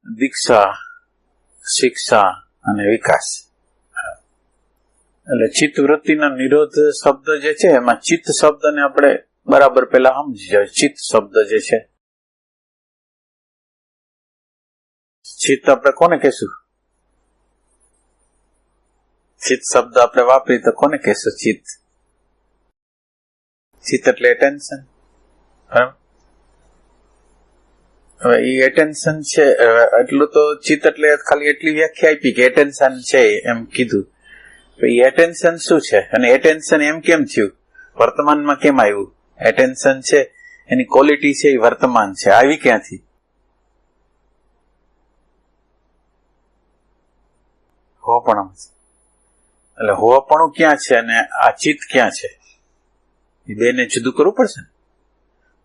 દીક્ષા, શિક્ષા અને વિકાસ. એટલે ચિત્ત વૃત્તિનો નિરોધ શબ્દ જે છે એમાં ચિત્ત શબ્દને આપણે બરાબર પેલા સમજી જાય. ચિત્ત શબ્દ જે છે, ચિત્ત આપણે કોને કહેશું? ચિત્ત શબ્દ આપણે વાપરીએ તો કોને કહેશું? ચિત્ત. ચિત્ત એટલે એટેન્શન. હવે એ એટેન્શન છે એટલું તો ચિત્ત એટલે ખાલી એટલી વ્યાખ્યા આપી કે એટેન્શન છે એમ કીધું. એ એટેન્શન શું છે અને એટેન્શન એમ કેમ થયું? વર્તમાનમાં કેમ આવ્યું? એટેન્શન છે એની ક્વોલિટી છે એ વર્તમાન છે, આવી ક્યાંથી? હોવાપણું. એટલે હોવાપણું ક્યાં છે અને આ ચિત્ત ક્યાં છે? એ બેને જુદું કરવું પડશે ને.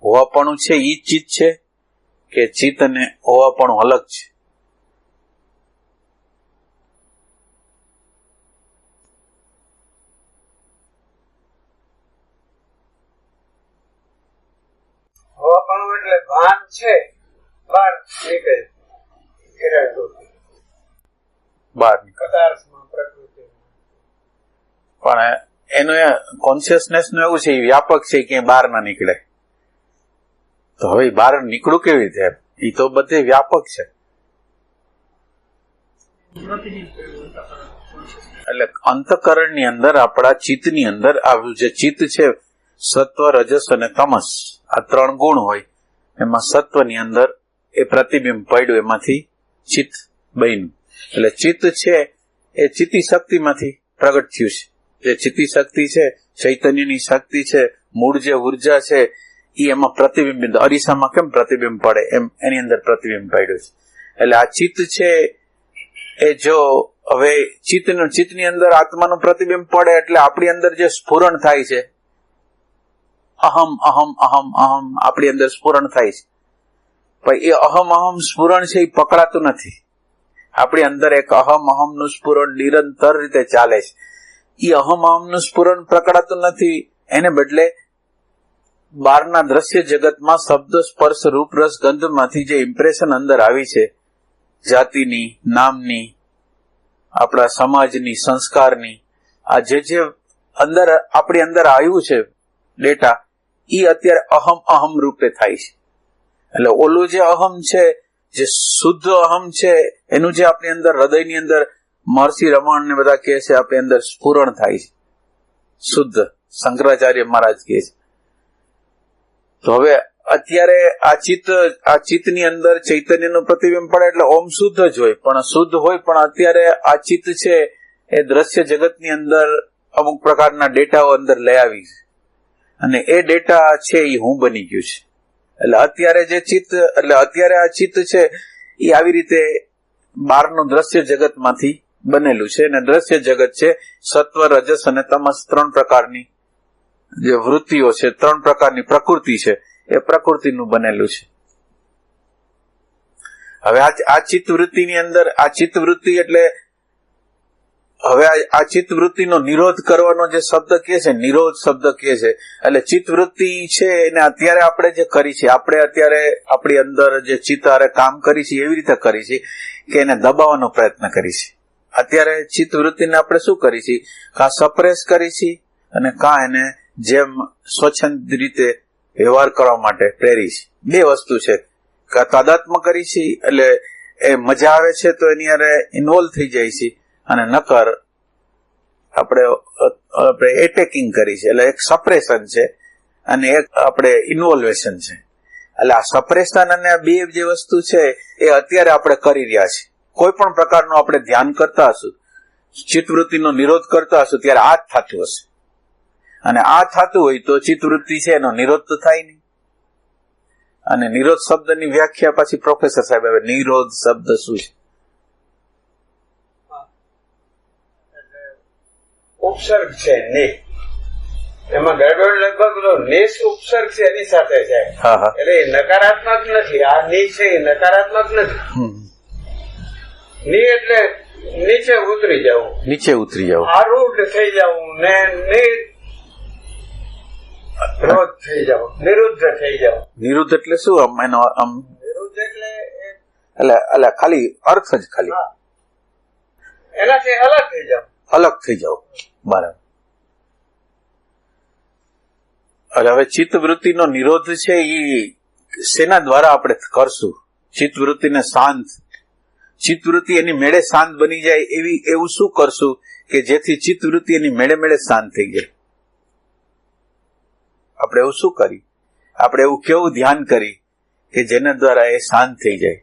હોવાપણું છે ઈ ચિત્ત છે કે ચિત્ત અને હોવાપણું અલગ છે? હોવાપણું એટલે ભાન છે, બહાર નીકળે, બહાર નીકળે. પણ એનું કોન્શિયસનેસ નું એવું છે વ્યાપક છે કે બહાર ના નીકળે. તો હવે બહાર નીકળું કેવી રીતે? એ તો બધે વ્યાપક છે. એટલે અંતઃકરણ ની અંદર આપણા ચિત્ત ની અંદર આવ્યું જે ચિત્ત છે, સત્વ, રજસ અને તમસ, આ 3 ગુણ હોય. એમાં સત્વ ની અંદર એ પ્રતિબિંબ પડ્યું, એમાંથી ચિત્ત બન્યું. એટલે ચિત્ત છે એ ચિત્તી શક્તિ માંથી પ્રગટ થયું છે. જે ચિત્તી શક્તિ છે, ચૈતન્યની શક્તિ છે, મૂળ જે ઉર્જા છે એ એમાં પ્રતિબિંબ, અરીસામાં કેમ પ્રતિબિંબ પડે એમ એની અંદર પ્રતિબિંબ પડ્યું છે. એટલે આ ચિત્ત છે એ જો હવે ચિત્તની અંદર આત્માનું પ્રતિબિંબ પડે એટલે આપણી અંદર જે સ્ફુરણ થાય છે, અહમ અહમ અહમ અહમ આપણી અંદર સ્ફુરણ થાય છે. પણ એ અહમ અહમ સ્ફુરણ છે એ પકડાતું નથી. આપણી અંદર એક અહમ અહમ નું સ્ફુરણ નિરંતર રીતે ચાલે છે. એ અહમ અહમ નું સ્ફુરણ પકડાતું નથી. એને બદલે બહારના દ્રશ્ય જગતમાં શબ્દ, સ્પર્શ, રૂપ, રસ, ગંધમાંથી જે ઇમ્પ્રેશન અંદર આવી છે, જાતિની, નામની, આપણા સમાજની, સંસ્કારની, આ જે અંદર આપણી અંદર આવ્યું છે ડેટા, એ અત્યારે અહમ અહમ રૂપે થાય છે. એટલે ઓલું જે અહમ છે, જે શુદ્ધ અહમ છે, એનું જે આપણી અંદર હૃદયની અંદર મહર્ષિ રમણ ને બધા કહે છે આપણી અંદર સ્ફુરણ થાય છે શુદ્ધ, શંકરાચાર્ય મહારાજ કહે છે. તો હવે અત્યારે આ ચિત્તની અંદર ચૈતન્યનું પ્રતિબિંબ પડે એટલે ઓમ શુદ્ધ જ હોય, પણ શુદ્ધ હોય પણ અત્યારે આ ચિત્ત છે એ દ્રશ્ય જગતની અંદર અમુક પ્રકારના ડેટાઓ અંદર લઈ આવી છે અને એ ડેટા છે એ હું બની ગયું છે. એટલે અત્યારે આ ચિત્ત છે એ આવી રીતે બહારનું દ્રશ્ય જગતમાંથી બનેલું છે. અને દ્રશ્ય જગત છે સત્વ, રજસ અને તમસ 3 પ્રકારની જે વૃત્તિઓ છે, 3 પ્રકારની પ્રકૃતિ છે, એ પ્રકૃતિનું બનેલું છે. હવે આ ચિત્તવૃત્તિની અંદર આ ચિત્તવૃત્તિ એટલે હવે આ ચિત્તવૃત્તિનો નિરોધ કરવાનો જે શબ્દ કહે છે, નિરોધ શબ્દ કહે છે. એટલે ચિત્તવૃત્તિ છે એને અત્યારે આપણે જે કરી છે, આપણે અત્યારે આપણી અંદર જે ચિત્તારે કામ કરી છે એવી રીતે કરી છે કે એને દબાવવાનો પ્રયત્ન કરી છે. અત્યારે ચિત્તવૃત્તિને આપણે શું કરી છે? કાં સપ્રેસ કરી છે અને કાં એને જેમ સ્વચ્છંદ રીતે વ્યવહાર કરવા માટે પ્રેરી છે. 2 વસ્તુ છે. કાં તાદાત્મ્ય કરી છે એટલે એ મજા આવે છે તો એની અરે ઇન્વોલ્વ થઈ જાય છે, અને નકર આપણે એટેકિંગ કરી છે એટલે એક સપ્રેશન છે અને એક આપણે ઇન્વોલ્વેશન છે. એટલે આ સપ્રેશન અને આ 2 જે વસ્તુ છે એ અત્યારે આપણે કરી રહ્યા છીએ. કોઈ પણ પ્રકારનું આપણે ધ્યાન કરતા હશું, ચિત્તવૃત્તિનો નિરોધ કરતા હશું ત્યારે આ જ થતું હશે. અને આ થતું હોય તો ચિત્તવૃત્તિ છે એનો નિરોધ તો થાય નહીં. અને નિરોધ શબ્દની વ્યાખ્યા પછી પ્રોફેસર સાહેબ હવે નિરોધ શબ્દ શું છે? ઉપસર્ગ છે ને, એમાં ગડબડ લગભગ નેસ ઉપસર્ગ છે એની સાથે છે. એટલે એ નકારાત્મક નથી. આ ની છે એ નકારાત્મક નથી. ની એટલે નીચે ઉતરી જવું, આરૂઢ થઈ જવું ને નિરુદ્ધ થઈ જવું. નિરુદ્ધ એટલે શું? નિરુદ્ધ એટલે એટલે ખાલી અર્થ જ ખાલી એનાથી અલગ થઈ જાવ. બરાબર. એટલે હવે ચિત્તવૃત્તિનો નિરોધ છે એ શેના દ્વારા આપણે કરશું? ચિત્તવૃત્તિને શાંત, ચિત્તવૃત્તિ એની મેળે શાંત બની જાય એવું શું કરશું કે જેથી ચિત્તવૃત્તિ એની મેળે મેળે શાંત થઈ જાય? આપણે એવું શું કરી? આપણે એવું કેવું ધ્યાન કરી કે જેના દ્વારા એ શાંત થઈ જાય?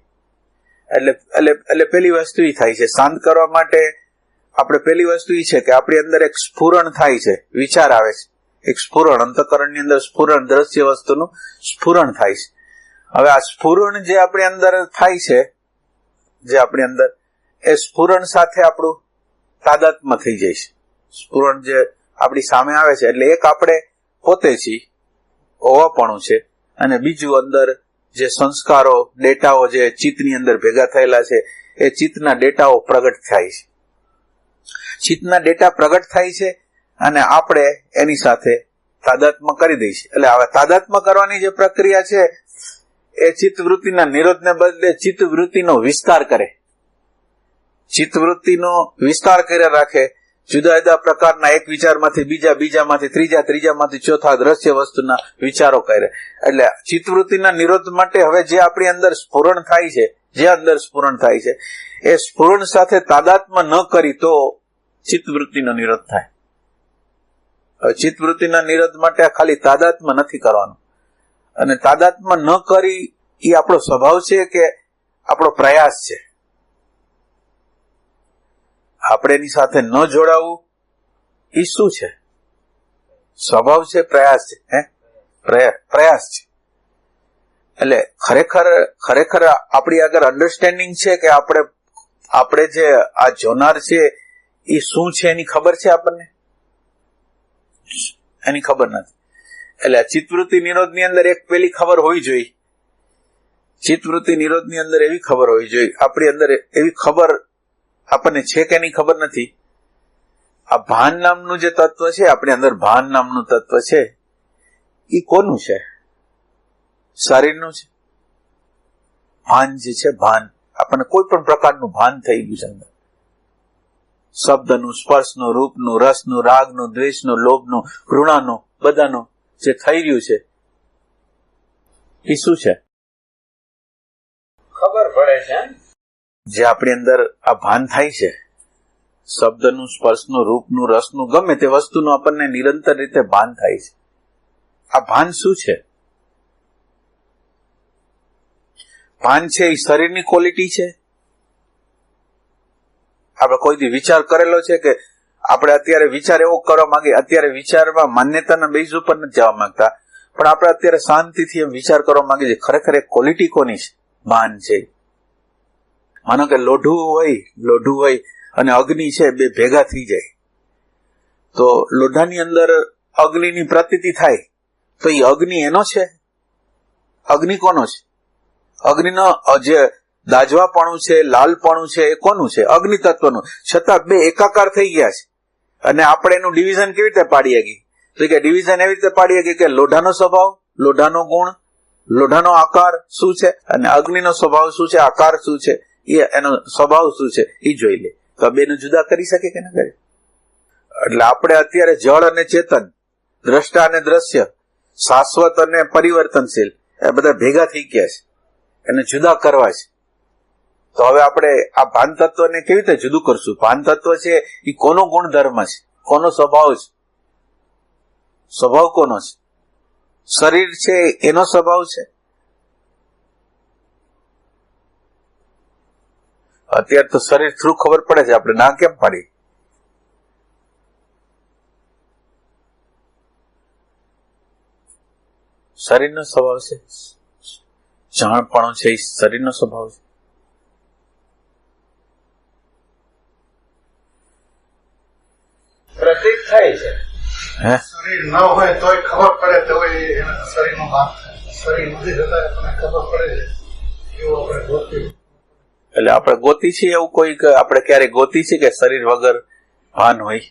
એટલે પેલી વસ્તુ એ થાય છે શાંત કરવા માટે. આપણે પેલી વસ્તુ એ છે કે આપણી અંદર એક સ્ફુરણ થાય છે, વિચાર આવે છે, એક સ્ફુરણ, અંતઃકરણની અંદર સ્ફુરણ, દ્રશ્ય વસ્તુનું સ્ફુરણ થાય છે. હવે આ સ્ફુરણ જે આપણી અંદર થાય છે, જે આપણી અંદર, એ સ્ફુરણ સાથે આપણું તાદાત્મ્ય થઈ જાય છે. સ્ફુરણ જે આપણી સામે આવે છે એટલે એક આપણે પોતે છીએ, હોવાપણું છે, અને બીજું અંદર જે સંસ્કારો, ડેટાઓ જે ચિત્તની અંદર ભેગા થયેલા છે એ ચિત્તના ડેટાઓ પ્રગટ થાય છે. ચિત્તના ડેટા પ્રગટ થાય છે અને આપણે એની સાથે તાદાત્મ્ય કરી દઈશું. એટલે હવે તાદાત્મ્ય કરવાની જે પ્રક્રિયા છે એ ચિત્તવૃત્તિના નિરોધને બદલે ચિત્તવૃત્તિનો વિસ્તાર કરે. ચિત્તવૃત્તિનો વિસ્તાર કર્યા રાખે. જુદા જુદા પ્રકારના એક વિચારમાંથી બીજા, બીજામાંથી ત્રીજા, ત્રીજામાંથી ચોથા દ્રશ્ય વસ્તુના વિચારો કરે. એટલે ચિત્તવૃત્તિના નિરોધ માટે હવે જે આપણી અંદર સ્ફુરણ થાય છે, જે અંદર સ્ફુરણ થાય છે એ સ્ફુરણ સાથે તાદાત્મ્ય ન કરી તો ચિત્તવૃત્તિનો નિરોધ થાય. હવે ચિત્તવૃત્તિના નિરોધ માટે ખાલી તાદાત્મ્ય નથી કરવાનું, અને તાદાત્મ્ય ન કરી એ આપણો સ્વભાવ છે કે આપણો પ્રયાસ છે? આપણે એની સાથે ન જોડાવું એ શું છે? સ્વભાવ છે, પ્રયાસ છે? પ્રયાસ છે. એટલે ખરેખર આપણી આગળ અન્ડરસ્ટેન્ડિંગ છે કે આપણે જે આ જોનાર છે એ શું છે એની ખબર છે આપણને? એની ખબર નથી. એટલે ચિત્તવૃત્તિ નિરોધની અંદર એક પેલી ખબર હોવી જોઈએ. ચિત્તવૃત્તિ નિરોધની અંદર એવી ખબર હોવી જોઈએ, આપણી અંદર એવી ખબર આપણને છે કે એની ખબર નથી. આ ભાન નામનું જે તત્વ છે, આપણી અંદર ભાન નામનું તત્વ છે, એ કોનું છે? શરીરનું છે. ભાન જે છે, ભાન, આપણને કોઈ પણ પ્રકારનું ભાન થઈ ગયું છે અંદર. શબ્દનું, સ્પર્શનું, રૂપનું, રસનું, રાગનું, દ્વેષનું, લોભનું, ઘૃણાનું, બધાનું જે થઈ રહ્યું છે એ શું છે? ખબર પડે છે. જે આપણી અંદર આ ભાન થાય છે, શબ્દનું, સ્પર્શનું, રૂપનું, રસનું, ગમે તે વસ્તુનું આપણને નિરંતર રીતે ભાન થાય છે. આ ભાન શું છે? ભાન છે એ શરીરની ક્વોલિટી છે? આપણે કોઈ દી વિચાર કરેલો છે કે આપણે અત્યારે વિચાર એવો કરવા માંગીએ, અત્યારે વિચારમાં માન્યતાના બેઝ ઉપર નથી જવા માંગતા, પણ આપણે અત્યારે શાંતિથી એમ વિચાર કરવા માંગીએ છીએ ખરેખર એક ક્વોલિટી કોની છે? ભાન છે. માનો કે લોઢું હોય અને અગ્નિ છે, બે ભેગા થઈ જાય તો લોઢાની અંદર અગ્નિની પ્રતીતિ થાય તો એ અગ્નિ એનો છે? અગ્નિ કોનો છે? અગ્નિનો જે દાજવાપણું છે, લાલપણું છે, એ કોનું છે? અગ્નિ તત્વનું. છતાં બે એકાકાર થઈ ગયા છે. અને આપણે એનું ડિવિઝન કેવી રીતે પાડીએ ગઈ? તો કે ડિવિઝન એવી રીતે પાડીએ ગઈ કે લોઢાનો સ્વભાવ, લોઢાનો ગુણ, લોઢાનો આકાર શું છે, અને અગ્નિનો સ્વભાવ શું છે, આકાર શું છે, એનો સ્વભાવ શું છે એ જોઈ લે. તો આ બેનું જુદા કરી શકે કે ના કરે? એટલે આપણે અત્યારે જળ અને ચેતન, દ્રષ્ટા અને દ્રશ્ય, શાશ્વત અને પરિવર્તનશીલ, એ બધા ભેગા થઈ ગયા છે, એને જુદા કરવા છે. તો હવે આપણે આ ભાન તત્વને કેવી રીતે જુદું કરશું? ભાન તત્વ છે એ કોનો ગુણધર્મ છે, કોનો સ્વભાવ છે? સ્વભાવ કોનો છે? શરીર છે એનો સ્વભાવ છે? અત્યારે તો શરીર થ્રુ ખબર પડે છે, આપણે ના કેમ પાડી? શરીરનો સ્વભાવ છે, જાણપણું છે એ શરીરનો સ્વભાવ છે. પ્રતીક થાય છે. શરીર ન હોય તોય ખબર પડે તો શરીરનું ભાન થાય. શરીર નથી થતા તમને ખબર પડે છે એવું આપણે ગોતી. એટલે આપણે ગોતી છીએ એવું કોઈ આપણે ક્યારે ગોતી છે કે શરીર વગર ભાન હોય?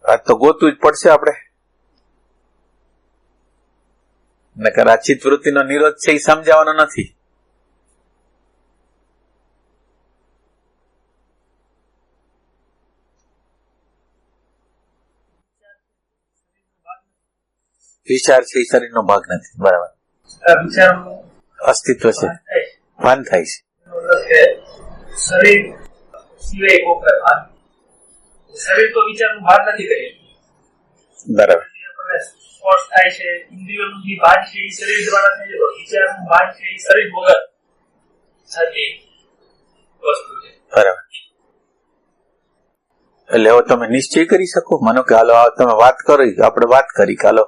આ તો ગોતવું જ પડશે આપણે. નકર આ ચિત્ત વૃત્તિનો નિરોધ છે એ સમજાવવાનો નથી. વિચાર છે એ શરીરનો ભાગ નથી. બરાબર, અસ્તિત્વ છે, ભાન થાય છે. શરીર સિવાય શરીર તો વિચારનું ભાન નથી કરી. બરાબર, સ્પર્શ થાય છે, ઇન્દ્રિયોનું જે ભાન છે એ શરીર દ્વારા થાય છે, વિચારનું ભાન છે એ શરીર વગર થતી વસ્તુ છે. બરાબર. એટલે હવે તમે નિશ્ચય કરી શકો. માનો કે હાલો તમે વાત કરી, આપણે વાત કરી કે હાલો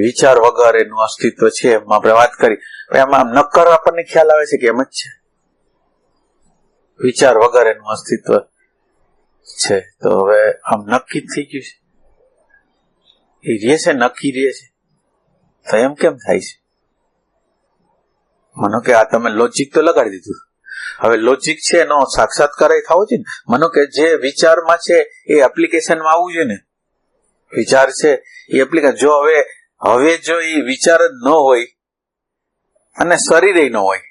વિચાર વગર એનું અસ્તિત્વ છે, એમ આપણે વાત કરી. એમાં આમ નક્કર આપણને ખ્યાલ આવે છે કે એમ જ છે, વિચાર વગર એનું અસ્તિત્વ છે. તો હવે આમ નક્કી થઈ ગયું છે, એ રહે છે, નક્કી રહે છે, તો એમ કેમ થાય છે? માનો કે આ તમે લોજિક તો લગાડી દીધું, હવે લોજિક છે એનો સાક્ષાત્કાર થવો છે ને. માનો કે જે વિચારમાં છે એ એપ્લિકેશનમાં આવવું જોઈએ ને. વિચાર છે એ એપ્લિકેશન, જો હવે જો એ વિચાર જ ન હોય અને શરીરે ન હોય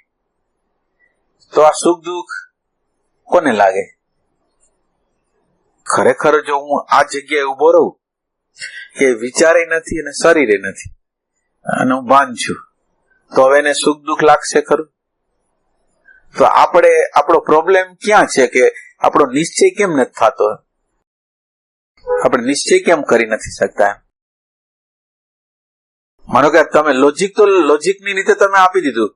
તો આ સુખ દુઃખ કોને લાગે? ખરેખર જો હું આ જગ્યાએ ઉભો રહું કે વિચારે નથી અને શરીરે નથી અને હું ભાન છું, તો હવે એને સુખ દુઃખ લાગશે ખરું? તો આપણો પ્રોબ્લેમ ક્યાં છે કે આપણો નિશ્ચય કેમ નથી થતો? આપણે નિશ્ચય કેમ કરી નથી શકતા? માનો કે તમે લોજિકની રીતે તમે આપી દીધું,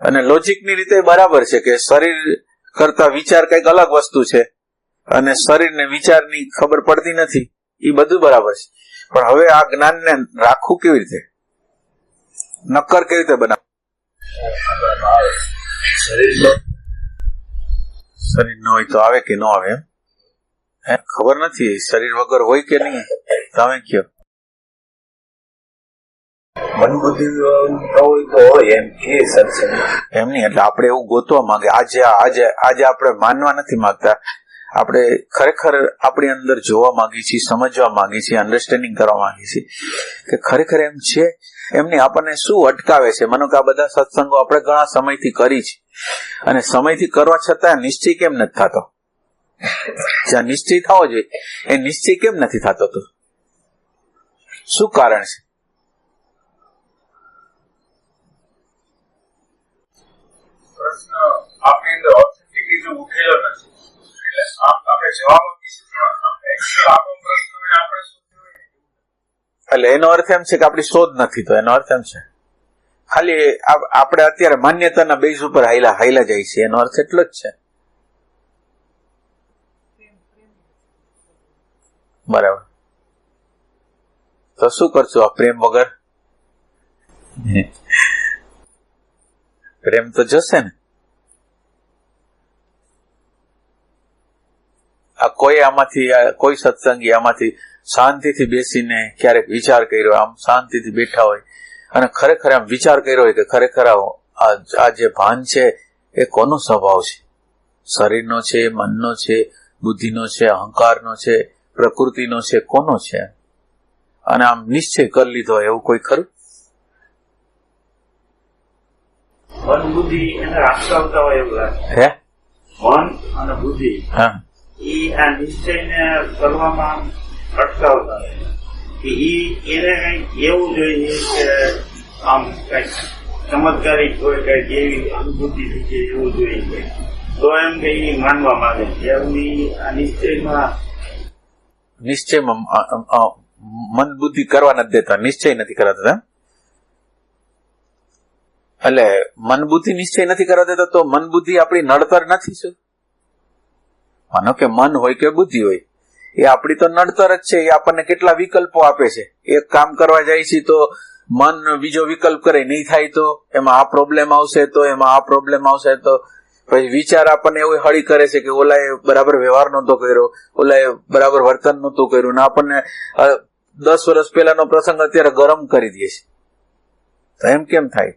અને લોજિકની રીતે બરાબર છે કે શરીર કરતા વિચાર કઈક અલગ વસ્તુ છે અને શરીરને વિચારની ખબર પડતી નથી, એ બધું બરાબર છે. પણ હવે આ જ્ઞાનને રાખવું કેવી રીતે, નક્કર કેવી રીતે બનાવ? શરીર ન હોય તો આવે કે ન આવે એમ ખબર નથી. શરીર વગર હોય કે નહીં, તમે કયો. મન બુદ્ધિ હોય તો હોય એમ કે સત્સંગ એમ નહીં, એટલે આપણે એવું ગોતવા માંગે. આજે આપણે માનવા નથી માંગતા, આપણે ખરેખર આપણી અંદર જોવા માંગીએ છીએ, સમજવા માંગીએ છીએ, અન્ડરસ્ટેન્ડિંગ કરવા માંગીએ છીએ કે ખરેખર એમ છે. એમની આપણને શું અટકાવે છે? માનો કે આ બધા સત્સંગો આપણે ઘણા સમયથી કરી છે અને સમયથી કરવા છતાં નિશ્ચય કેમ નથી થતો? જ્યાં નિશ્ચય થવો જોઈએ એ નિશ્ચય કેમ નથી થતો? તો શું કારણ છે? પ્રશ્ન આપણી અંદર ઓથેન્ટિકલી જો ઉઠેલો નથી, એટલે આપણે જવાબ આપીશું પણ આપણો પ્રશ્ન આપણે શું જોઈએ. એટલે એનો અર્થ એમ છે કે આપણી શોધ નથી. તો એનો અર્થ એમ છે ખાલી આપણે અત્યારે માન્યતાના બેઝ ઉપર હાઈલા જાય છે, એનો અર્થ એટલો જ છે. બરાબર. તો શું કરશું આ પ્રેમ વગર? પ્રેમ તો જશે ને. આ કોઈ સત્સંગી આમાંથી શાંતિથી બેસીને ક્યારેક વિચાર કર્યો, આમ શાંતિથી બેઠા હોય અને ખરેખર આમ વિચાર કર્યો હોય કે ખરેખર આ જે ભાન છે એ કોનો સ્વભાવ છે? શરીરનો છે, મનનો છે, બુદ્ધિનો છે, અહંકારનો છે, પ્રકૃતિનો છે, કોનો છે? અને આમ નિશ્ચય કરી લીધો એવું કોઈ ખરું? મન બુદ્ધિ એને અટકાવતા હોય એવું લાગે. હે? મન અને બુદ્ધિ હા, એ આ નિશ્ચયને કરવામાં અટકાવતા હોય. એને કઈક એવું જોઈએ કે આમ કઈક ચમત્કારિક હોય, કઈક એવી અનુભૂતિ થઈ જાય એવું જોઈએ, તો એમ કઈ માનવા માંગે છે. આ નિશ્ચયમાં મન બુદ્ધિ કરવા નથી દેતા, નિશ્ચય નથી કરાતા. એટલે મન બુદ્ધિ નિશ્ચય નથી કરવા દેતા તો મન બુદ્ધિ આપણી નડતર નથી. શું માનો કે મન હોય કે બુદ્ધિ હોય એ આપણી તો નડતર જ છે. એ આપણને કેટલા વિકલ્પો આપે છે. એક કામ કરવા જાય છે તો મન બીજો વિકલ્પ કરે, નહીં થાય તો એમાં આ પ્રોબ્લેમ આવશે, તો એમાં આ પ્રોબ્લેમ આવશે, તો પછી વિચાર આપણને એવું હળી કરે છે કે ઓલાએ બરાબર વ્યવહાર નહોતો કર્યો, ઓલાએ બરાબર વર્તન નહોતું કર્યું, ને આપણને 10 વર્ષ પહેલાનો પ્રસંગ અત્યારે ગરમ કરી દે છે. તો એમ કેમ થાય?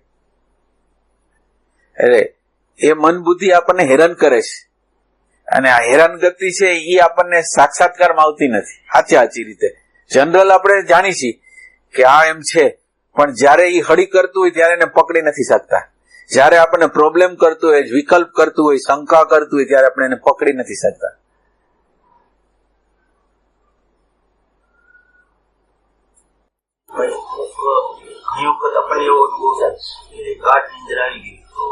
એટલે એ મન બુદ્ધિ આપણને હેરાન કરે છે અને આ હેરાનગતિ છે એ આપણને સાક્ષાત્કારમાં આવતી નથી. સાચી રીતે જનરલ આપણે જાણી છીએ કે આ એમ છે, પણ જયારે એ હળી કરતું હોય ત્યારે એને પકડી નથી શકતા. જયારે આપણને પ્રોબ્લેમ કરતું હોય, વિકલ્પ કરતું હોય, શંકા કરતું હોય, ત્યારે આપણે એને પકડી નથી શકતા. ઘણી વખત આપણને એવો અનુભવ થાય કે ગાઢ નિંદ્રા આવી ગઈ તો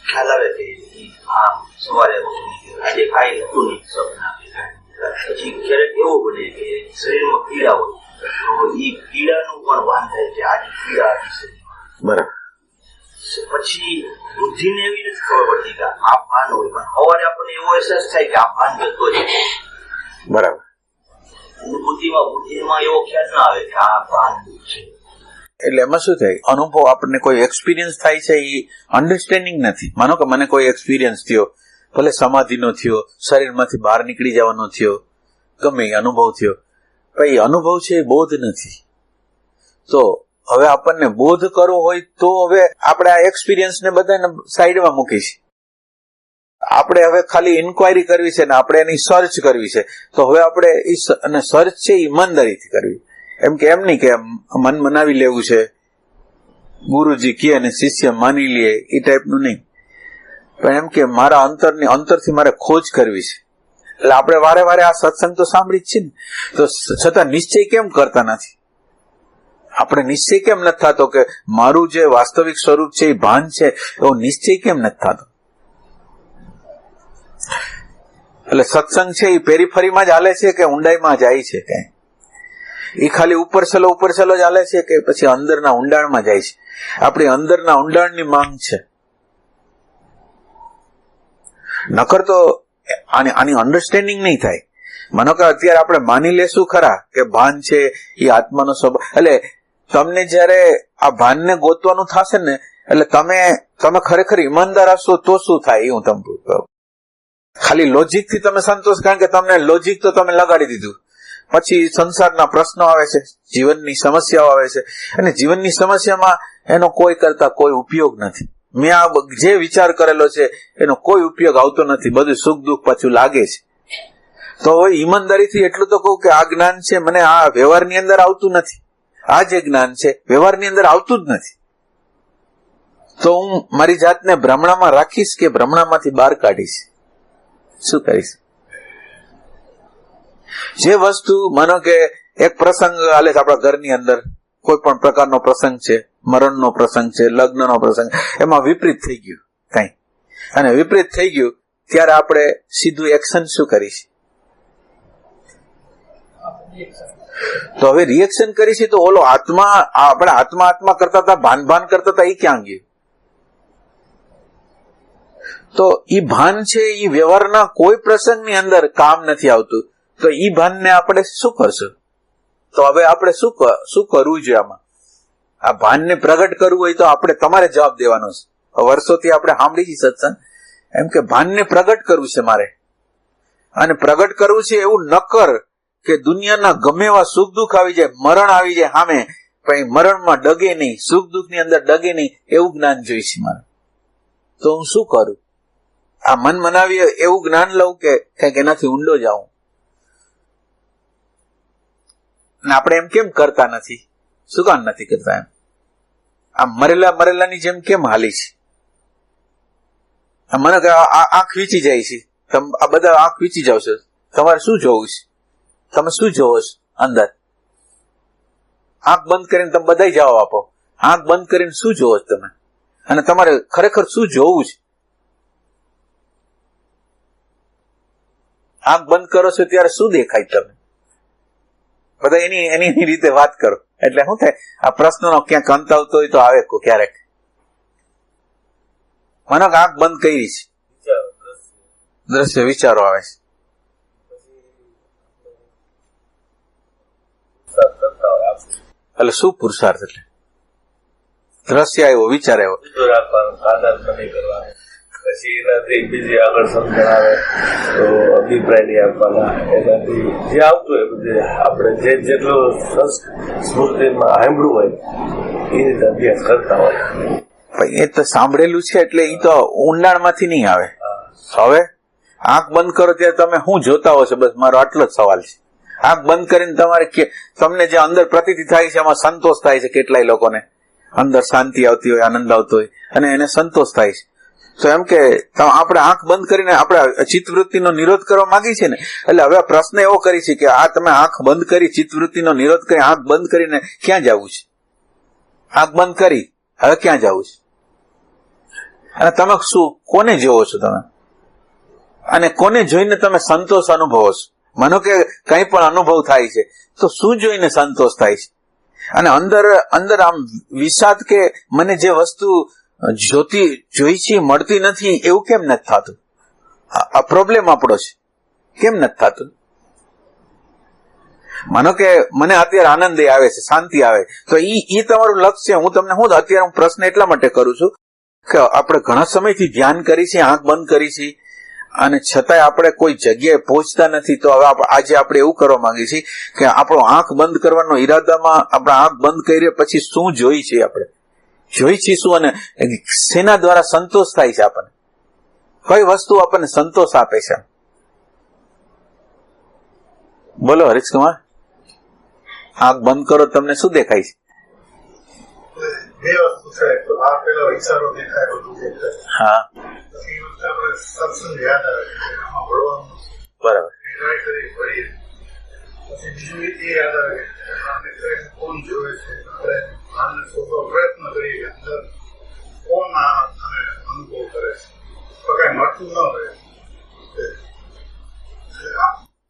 ખ્યાલ આવે કે આ સવારે આજે કાંઈ હતું નહીં સપના. પછી ક્યારેક એવું બને કે શરીરમાં પીડા હોય તો એ પીડાનું પણ ભાન થાય કે આજે પીડા હતી શરીરમાં. બરાબર. પછી બુદ્ધિને એવી નથી ખબર પડતી કે આ ભાન હોય, પણ સવારે આપણને એવો અહેસાસ થાય કે આ ભાન જતો છે. બરાબર. બુદ્ધિમાં એવો ખ્યાલ ના આવે કે આ ભાન છે. એટલે એમાં શું થાય, અનુભવ આપણને કોઈ એક્સપિરિયન્સ થાય છે એ અન્ડરસ્ટેન્ડિંગ નથી. માનો કે મને કોઈ એક્સપિરિયન્સ થયો, ભલે સમાધિનો થયો, શરીરમાંથી બહાર નીકળી જવાનો થયો, ગમે એ અનુભવ થયો, પણ એ અનુભવ છે એ બોધ નથી. તો હવે આપણને બોધ કરવો હોય તો હવે આપણે આ એક્સપિરિયન્સને બધાને સાઈડમાં મૂકીશું. આપણે હવે ખાલી ઇન્ક્વાયરી કરવી છે ને આપણે એની સર્ચ કરવી છે. તો હવે આપણે અને સર્ચ છે એ ઈમાનદારીથી કરવી. એમ કે એમ નહીં કે મન મનાવી લેવું છે, ગુરુજી કે અને શિષ્ય માની લે એ ટાઈપનું નહીં, પણ એમ કે મારા અંતરથી મારે ખોજ કરવી છે. એટલે આપણે વારે વારે આ સત્સંગ તો સાંભળી જ છે ને, તો છતાં નિશ્ચય કેમ કરતા નથી? આપણે નિશ્ચય કેમ નથી થતો કે મારું જે વાસ્તવિક સ્વરૂપ છે એ ભાન છે, એવો નિશ્ચય કેમ નથી થતો? એટલે સત્સંગ છે એ પેરીફરીમાં જ હાલે છે કે ઊંડાઈમાં જાય છે? કઈ એ ખાલી ઉપરછલો જ હાલે છે કે પછી અંદરના ઊંડાણમાં જાય છે? આપણી અંદરના ઊંડાણની માંગ છે. નકર તો આની અન્ડરસ્ટેન્ડિંગ નહીં થાય. માનો કે અત્યારે આપણે માની લેશું ખરા કે ભાન છે એ આત્માનો સ્વભાવ, એટલે તમને જયારે આ ભાનને ગોતવાનું થશે ને, એટલે તમે ખરેખર ઈમાનદાર હશો તો શું થાય એ હું તમને કહું. ખાલી લોજિક થી તમે સંતોષ, કારણ કે તમને લોજિક તો તમે લગાડી દીધું. પછી સંસારના પ્રશ્નો આવે છે, જીવનની સમસ્યાઓ આવે છે, અને જીવનની સમસ્યામાં એનો કોઈ કરતા કોઈ ઉપયોગ નથી. મેં આ જે વિચાર કરેલો છે એનો કોઈ ઉપયોગ આવતો નથી. બધું સુખ દુઃખ પાછું લાગે છે. તો હવે ઈમાનદારીથી એટલું તો કહું કે આ જ્ઞાન છે મને આ વ્યવહારની અંદર આવતું નથી. આ જે જ્ઞાન છે વ્યવહારની અંદર આવતું જ નથી. તો હું મારી જાતને ભ્રમણામાં રાખીશ કે ભ્રમણામાંથી બહાર કાઢીશ? શું કરીશ? જે વસ્તુ, માનો કે એક પ્રસંગ હાલે છે આપણા ઘરની અંદર, કોઈ પણ પ્રકારનો પ્રસંગ છે, મરણનો પ્રસંગ છે, લગ્નનો પ્રસંગ, એમાં વિપરીત થઈ ગયું કઈ, અને વિપરીત થઈ ગયું ત્યારે આપણે સીધું એક્શન શું કરીશ? તો હવે રિએક્શન કરીશું તો ઓલો આત્મા, આપણે આત્મા કરતા હતા, ભાન કરતા હતા, એ ક્યાં ગયું? તો ઈ ભાન છે એ વ્યવહારના કોઈ પ્રસંગની અંદર કામ નથી આવતું. તો ઈ ભાનને આપણે શું કરશું? તો હવે આપણે શું કરવું જોઈએ આમાં? આ ભાનને પ્રગટ કરવું હોય તો આપણે તમારે જવાબ દેવાનો છે. વર્ષોથી આપણે સાંભળી છીએ સત્સંગ, એમ કે ભાનને પ્રગટ કરવું છે મારે. અને પ્રગટ કરવું છે એવું નકર કે દુનિયાના ગમે એવા સુખ દુઃખ આવી જાય, મરણ આવી જાય સામે, પણ મરણમાં ડગે નહીં, સુખ દુઃખ ની અંદર ડગે નહીં, એવું જ્ઞાન જોઈશે મારે. તો હું શું કરું? આ મન મનાવી એવું જ્ઞાન લઉં કે કંઈક એનાથી ઊંડો જાઉં? આપણે એમ કેમ કરતા નથી? શું કામ નથી કરતા? એમ આ મરેલાની જેમ કેમ હાલી છે? મને આંખ વીચી જાય છે, આ બધા આંખ વીચી જાવ છો, તમારે શું જોવું છે? તમે શું જોવો છો અંદર? આંખ બંધ કરીને તમે બધા જવાબ આપો. આંખ બંધ કરીને શું જોવો છો તમે? અને તમારે ખરેખર શું જોવું છે? આંખ બંધ કરો છો ત્યારે શું દેખાય તમે? બધા એની રીતે વાત કરો. એટલે શું થાય, આ પ્રશ્નનો ક્યાંક અંત આવતો હોય તો આવે ક્યારેક. માનો કે આંખ બંધ કરી છે, દ્રશ્ય વિચારો આવે છે, એટલે શું પુરુષાર્થ? એટલે દ્રશ્ય આવ્યો, વિચાર આવ્યો, પછી એનાથી બીજી આગળ સમજણ આવે તો અભિપ્રાય નહીં આપવાના. એનાથી જે આવતું હોય બધે આપણે જેટલું સ્મૃતિમાં સાંભળવું હોય એ રીતે અભ્યાસ કરતા હોય. એ તો સાંભળેલું છે એટલે એ તો ઊંડાણમાંથી નહીં આવે. હવે આંખ બંધ કરો ત્યારે તમે શું જોતા હો છો? બસ મારો આટલો જ સવાલ છે. આંખ બંધ કરીને તમને જે અંદર પ્રતીતિ થાય છે એમાં સંતોષ થાય છે. કેટલાય લોકોને અંદર શાંતિ આવતી હોય, આનંદ આવતો હોય અને એને સંતોષ થાય છે. તો એમ કે આપણે આંખ બંધ કરીને આપણે ચિત્તવૃત્તિનો નિરોધ કરવા માંગી છે ને, એટલે હવે પ્રશ્ન એવો કરી છે કે આ તમે આંખ બંધ કરી, ચિત્તવૃત્તિનો નિરોધ કરી, આંખ બંધ કરીને ક્યાં જવું છે? આંખ બંધ કરી હવે ક્યાં જવું છે? અને તમે શું કોને જોવો છો તમે, અને કોને જોઈને તમે સંતોષ અનુભવો છો? માનો કે કંઈ પણ અનુભવ થાય છે તો શું જોઈને સંતોષ થાય છે? અને અંદર આમ વિષાદ કે મને જે વસ્તુ જોઈ છે મળતી નથી એવું કેમ નથી થતું? આ પ્રોબ્લેમ આપણો છે. કેમ નથી થતું? માનો કે મને અત્યારે આનંદ આવે છે, શાંતિ આવે, તો ઈ તમારું લક્ષ્ય. હું તમને અત્યારે પ્રશ્ન એટલા માટે કરું છું કે આપણે ઘણા સમયથી ધ્યાન કરી છે, આંખ બંધ કરી છે, અને છતાંય આપણે કોઈ જગ્યાએ પહોંચતા નથી. તો હવે આજે આપણે એવું કરવા માંગીએ છીએ કે આપણો આંખ બંધ કરવાનો ઈરાદામાં આપણે આંખ બંધ કરીએ પછી શું જોઈ છે, આપણે જોઈ છે શું, અને શેના દ્વારા સંતોષ થાય છે આપણને, કઈ વસ્તુ આપણને સંતોષ આપે છે? બોલો હરીશકુમાર, આંખ બંધ કરો, તમને શું દેખાય છે? બે વસ્તુ છે. તો આ પેલા વિચારો દેખાય, બધું દેખાય. હા, પછી આપણે સત્સંગ યાદ આવે કે આમાં ભણવાનું બરાબર. ટ્રાય કરી પડીએ. પછી બીજું એ યાદ આવે કે આપણે ખરેખર કોણ જોવે છે, આપણે આને શોધવા પ્રયત્ન કરીએ કે અંદર કોણ આ અનુભવ કરે છે, તો કઈ મળતું ન હોય.